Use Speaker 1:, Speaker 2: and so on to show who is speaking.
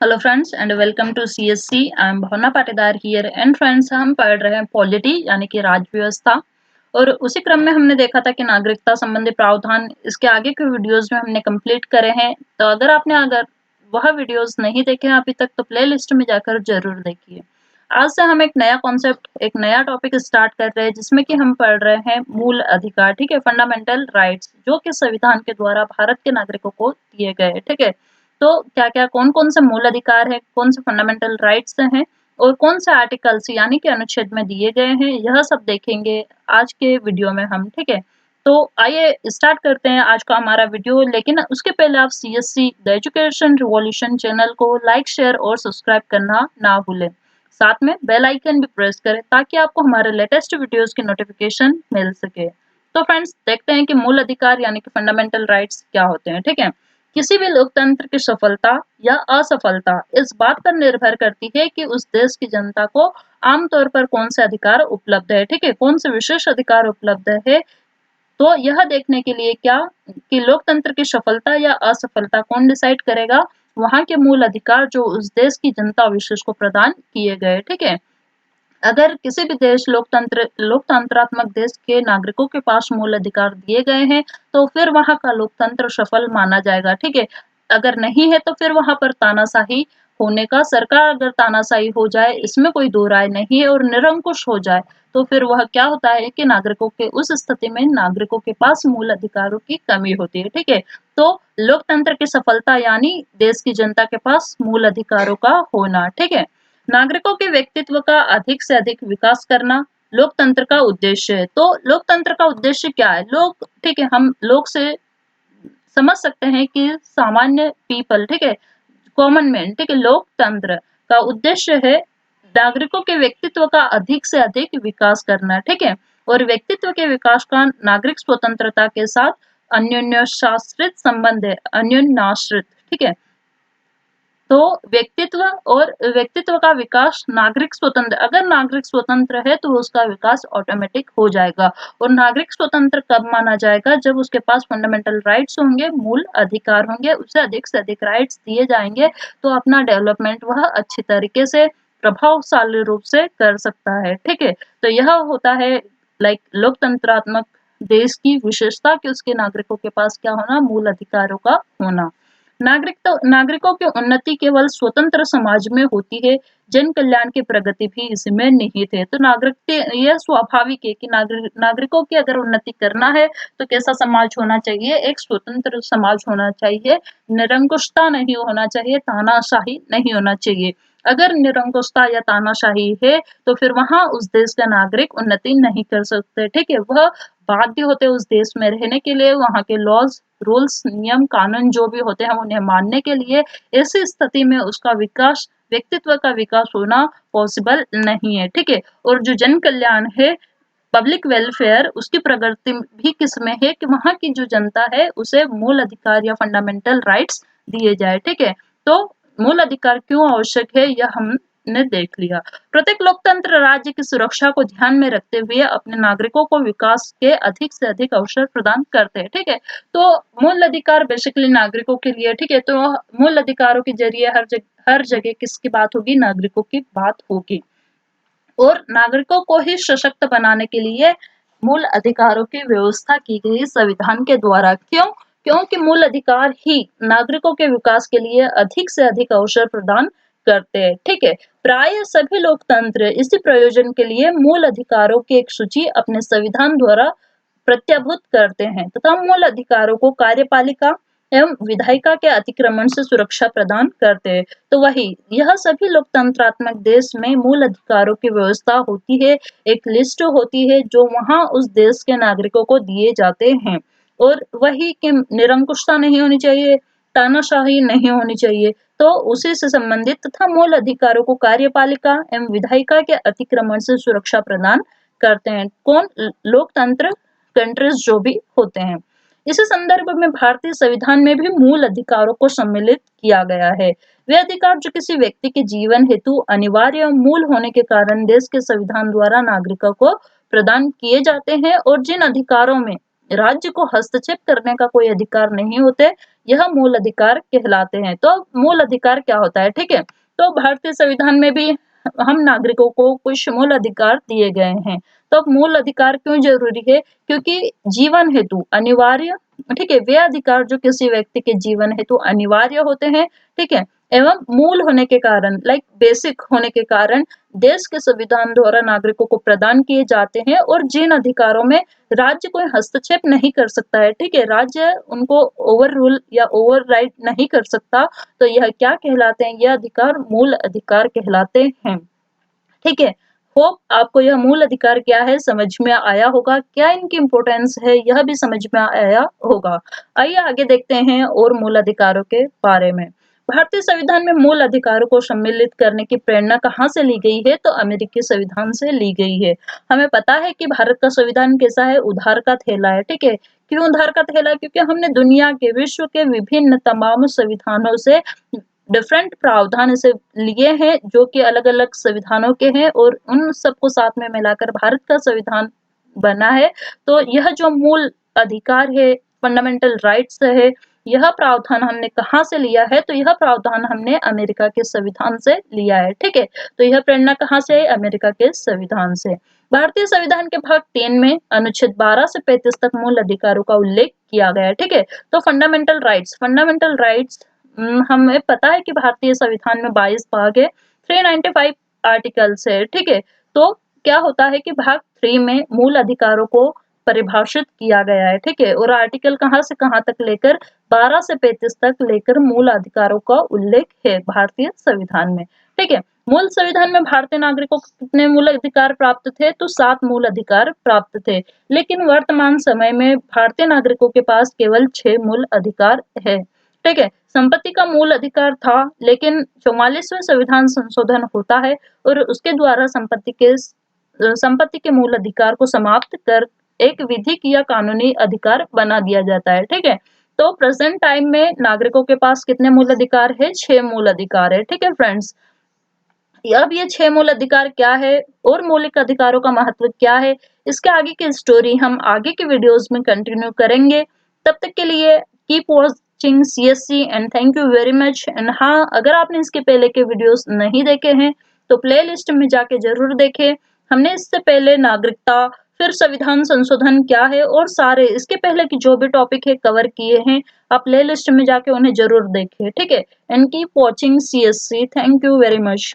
Speaker 1: Hello friends and welcome to CSC. I am Bhavna Patidar here and friends, हम पढ़ रहे हैं पॉलिटी यानी कि राज्य व्यवस्था। और उसी क्रम में हमने देखा था कि नागरिकता संबंधी प्रावधान इसके आगे के वीडियोस में हमने कंप्लीट करे हैं। तो अगर वह वीडियोस नहीं देखे हैं अभी तक तो प्लेलिस्ट में जाकर जरूर देखिए। आज से हम एक नया कॉन्सेप्ट, एक नया टॉपिक स्टार्ट कर रहे हैं जिसमें कि हम पढ़ रहे हैं मूल अधिकार, ठीक है, फंडामेंटल राइट्स, जो कि संविधान के द्वारा भारत के नागरिकों को दिए गए, ठीक है। तो क्या-क्या कौन-कौन से मूल अधिकार हैं, कौन से फंडामेंटल राइट्स हैं और कौन से आर्टिकल्स यानी कि अनुच्छेद में दिए गए हैं, यह सब देखेंगे आज के वीडियो में हम, ठीक है। तो आइए स्टार्ट करते हैं आज का हमारा वीडियो, लेकिन उसके पहले आप CSC the education revolution channel को लाइक, शेयर और सब्सक्राइब करना ना भूलें। साथ में बेल आइकन भी प्रेस करें ताकि आपको हमारे लेटेस्ट वीडियोस की नोटिफिकेशन मिल सके। तो फ्रेंड्स देखते हैं कि मूल अधिकार यानी कि फंडामेंटल राइट्स क्या होते हैं, ठीक है। किसी भी लोकतंत्र की सफलता या असफलता इस बात पर निर्भर करती है कि उस देश की जनता को आमतौर पर कौन से अधिकार उपलब्ध है, ठीक है, कौन से विशेष अधिकार उपलब्ध है। तो यह देखने के लिए क्या कि लोकतंत्र की सफलता या असफलता कौन डिसाइड करेगा, वहां के मूल अधिकार जो उस देश की जनता विशेष को प्रदान किए गए, ठीक है। अगर किसी भी देश लोकतंत्रात्मक देश के नागरिकों के पास मूल अधिकार दिए गए हैं तो फिर वहां का लोकतंत्र सफल माना जाएगा, ठीक है। अगर नहीं है तो फिर वहां पर तानाशाही होने का, सरकार अगर तानाशाही हो जाए इसमें कोई दो राय नहीं है और निरंकुश हो जाए तो फिर वह क्या होता है कि नागरिकों के उस स्थिति में नागरिकों के पास मूल अधिकारों की कमी होती है, ठीक है। तो लोकतंत्र की सफलता यानी देश की जनता के पास मूल अधिकारों का होना, ठीक है। नागरिकों के व्यक्तित्व का अधिक से अधिक विकास करना लोकतंत्र का उद्देश्य है। तो लोकतंत्र का उद्देश्य क्या है? लोग, ठीक है, हम लोग से समझ सकते हैं कि सामान्य पीपल, ठीक है, कॉमन मैन, ठीक है। लोकतंत्र का उद्देश्य है नागरिकों के व्यक्तित्व का अधिक से अधिक विकास करना, ठीक है। और व्यक्तित्व के विकास का नागरिक स्वतंत्रता के साथ अन्योन्याश्रित संबंध है, अन्योन्याश्रित, ठीक है। तो व्यक्तित्व का विकास नागरिक स्वतंत्र, अगर नागरिक स्वतंत्र है तो उसका विकास ऑटोमेटिक हो जाएगा। और नागरिक स्वतंत्र कब माना जाएगा? जब उसके पास फंडामेंटल राइट्स होंगे, मूल अधिकार होंगे, उसे अधिक से अधिक राइट्स दिए जाएंगे तो अपना डेवलपमेंट वह अच्छी तरीके से प्रभावशाली रूप से कर सकता है, ठीक है। तो यह होता है लाइक लोकतंत्रात्मक देश की विशेषता कि उसके नागरिकों के पास क्या होना, मूल अधिकारों का होना। नागरिकों की उन्नति केवल स्वतंत्र समाज में होती है, जन कल्याण की प्रगति भी इसमें निहित है। तो यह स्वाभाविक है कि नागरिकों की अगर उन्नति करना है तो कैसा समाज होना चाहिए? एक स्वतंत्र समाज होना चाहिए, निरंकुशता नहीं होना चाहिए, तानाशाही नहीं होना चाहिए। अगर निरंकुशता या तानाशाही है तो फिर वहां उस देश का नागरिक उन्नति नहीं कर सकते, ठीक है। वह बाध्य होते उस देश में रहने के लिए, वहां के लॉज, रूल्स, नियम, कानून जो भी होते हैं उन्हें मानने के लिए। ऐसी स्थिति में उसका विकास, व्यक्तित्व का विकास होना पॉसिबल नहीं है, ठीक है। और जो जन कल्याण है, पब्लिक वेलफेयर, उसकी प्रगति भी किसमें है कि वहां की जो जनता है उसे मूल अधिकार या फंडामेंटल राइट्स दिए जाए, ठीक है। तो मूल अधिकार क्यों आवश्यक है यह हमने देख लिया। प्रत्येक लोकतंत्र राज्य की सुरक्षा को ध्यान में रखते हुए अपने नागरिकों को विकास के अधिक से अधिक अवसर प्रदान करते हैं, ठीक है। तो मूल अधिकार बेसिकली नागरिकों के लिए, ठीक है। तो मूल अधिकारों के जरिए हर जगह किसकी बात होगी? नागरिकों की बात होगी। और नागरिकों को ही सशक्त बनाने के लिए मूल अधिकारों की व्यवस्था की गई संविधान के द्वारा। क्यों? क्योंकि मूल अधिकार ही नागरिकों के विकास के लिए अधिक से अधिक अवसर प्रदान करते हैं, ठीक है। प्राय सभी लोकतंत्र इसी प्रयोजन के लिए मूल अधिकारों की एक सूची अपने संविधान द्वारा प्रत्याभूत करते हैं तथा मूल अधिकारों को कार्यपालिका एवं विधायिका के अतिक्रमण से सुरक्षा प्रदान करते हैं। तो वही यह सभी लोकतंत्रात्मक देश में मूल अधिकारों की व्यवस्था होती है, एक लिस्ट होती है जो वहां उस देश के नागरिकों को दिए जाते हैं। और वही कि निरंकुशता नहीं होनी चाहिए, तानाशाही नहीं होनी चाहिए। तो उसी से संबंधित तथा मूल अधिकारों को कार्यपालिका एवं विधायिका के अतिक्रमण से सुरक्षा प्रदान करते हैं। कौन? लोकतंत्र कंट्रीज जो भी होते हैं। इसी संदर्भ में भारतीय संविधान में भी मूल अधिकारों को सम्मिलित किया गया है। वे अधिकार जो किसी व्यक्ति के जीवन हेतु अनिवार्य और मूल होने के कारण देश के संविधान द्वारा नागरिकों को प्रदान किए जाते हैं और जिन अधिकारों में राज्य को हस्तक्षेप करने का कोई अधिकार नहीं होते, यह मूल अधिकार कहलाते हैं। तो मूल अधिकार क्या होता है, ठीक है। तो भारतीय संविधान में भी हम नागरिकों को कुछ मूल अधिकार दिए गए हैं। तो अब मूल अधिकार क्यों जरूरी है, क्योंकि जीवन हेतु अनिवार्य, ठीक है, वे अधिकार जो किसी व्यक्ति के जीवन हेतु अनिवार्य होते हैं, ठीक है, एवं मूल होने के कारण, लाइक बेसिक होने के कारण देश के संविधान द्वारा नागरिकों को प्रदान किए जाते हैं, और जिन अधिकारों में राज्य कोई हस्तक्षेप नहीं कर सकता है, ठीक है, राज्य उनको ओवर रूल या ओवर राइड नहीं कर सकता, तो यह क्या कहलाते हैं, यह अधिकार मूल अधिकार कहलाते हैं, ठीक है। होप आपको यह मूल अधिकार क्या है समझ में आया होगा, क्या इनकी इंपॉर्टेंस है यह भी समझ में आया होगा। आइए आगे देखते हैं और मूल अधिकारों के बारे में। भारतीय संविधान में मूल अधिकारों को सम्मिलित करने की प्रेरणा कहाँ से ली गई है, तो अमेरिकी संविधान से ली गई है। हमें पता है कि भारत का संविधान कैसा है, उधार का थैला है, ठीक है। क्यों उधार का थैला, क्योंकि हमने दुनिया के, विश्व के विभिन्न तमाम संविधानों से डिफरेंट प्रावधान इसे लिए हैं, जो कि अलग अलग संविधानों के हैं, और उन सबको साथ में मिलाकर भारत का संविधान बना है। तो यह जो मूल अधिकार है, फंडामेंटल राइट्स है, यह प्रावधान हमने कहाँ से लिया है, तो यह प्रावधान हमने अमेरिका के संविधान से लिया है, ठीक है। तो यह प्रेरणा कहाँ से है, अमेरिका के संविधान से। भारतीय संविधान के भाग 3 में अनुच्छेद 12 से 35 तक मूल अधिकारों का उल्लेख किया गया है, ठीक है। तो फंडामेंटल राइट्स हमें पता है कि भारतीय संविधान में 22 भाग है, 395 आर्टिकल्स है, ठीक है। तो क्या होता है कि भाग 3 में मूल अधिकारों को परिभाषित किया गया है, ठीक है, और आर्टिकल कहाँ से कहाँ तक लेकर 12 से 35 तक लेकर मूल अधिकारों का उल्लेख है भारतीय संविधान में, ठीक है। मूल संविधान में भारतीय नागरिकों को कितने मूल अधिकार प्राप्त थे, तो 7 मूल अधिकार प्राप्त थे, लेकिन वर्तमान समय में भारतीय नागरिकों के पास केवल 6 मूल अधिकार है, ठीक है। संपत्ति का मूल अधिकार था, लेकिन 44वें संविधान संशोधन होता है और उसके द्वारा संपत्ति के मूल अधिकार को समाप्त कर एक विधिक या कानूनी अधिकार बना दिया जाता है, ठीक है। तो प्रेजेंट टाइम में नागरिकों के पास कितने मूल अधिकार है, 6 मूल अधिकार है, ठीक है फ्रेंड्स। अब ये 6 मूल अधिकार क्या है और मौलिक अधिकारों का महत्व क्या है, इसके आगे की स्टोरी हम आगे के वीडियोस में कंटिन्यू करेंगे। तब तक के लिए keep watching CSC and thank you very much. And हाँ, अगर आपने इसके पहले के वीडियोस नहीं देखे हैं तो प्लेलिस्ट में जाके जरूर देखें। हमने इससे पहले नागरिकता, फिर संविधान संशोधन क्या है, और सारे इसके पहले की जो भी टॉपिक है कवर किए हैं। आप प्लेलिस्ट में जाके उन्हें जरूर देखें, ठीक है। And keep watching CSC। Thank you very much.